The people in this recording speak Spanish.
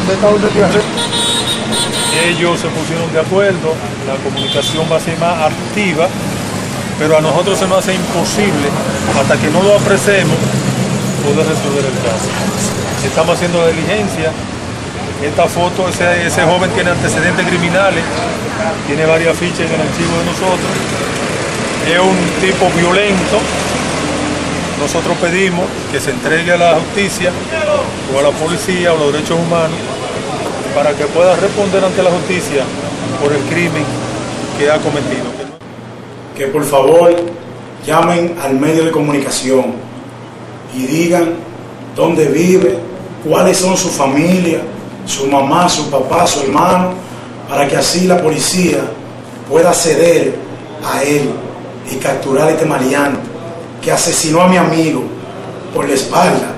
¿Dónde está usted, tía? Ellos se pusieron de acuerdo, la comunicación va a ser más activa, pero a nosotros se nos hace imposible, hasta que no lo apresemos, poder resolver el caso. Estamos haciendo la diligencia. Esta foto, ese joven tiene antecedentes criminales, tiene varias fichas en el archivo de nosotros, es un tipo violento. Nosotros pedimos que se entregue a la justicia o a la policía o a los derechos humanos para que pueda responder ante la justicia por el crimen que ha cometido. Que por favor llamen al medio de comunicación y digan dónde vive, cuáles son su familia, su mamá, su papá, su hermano, para que así la policía pueda acceder a él y capturar a este maleante que asesinó a mi amigo por la espalda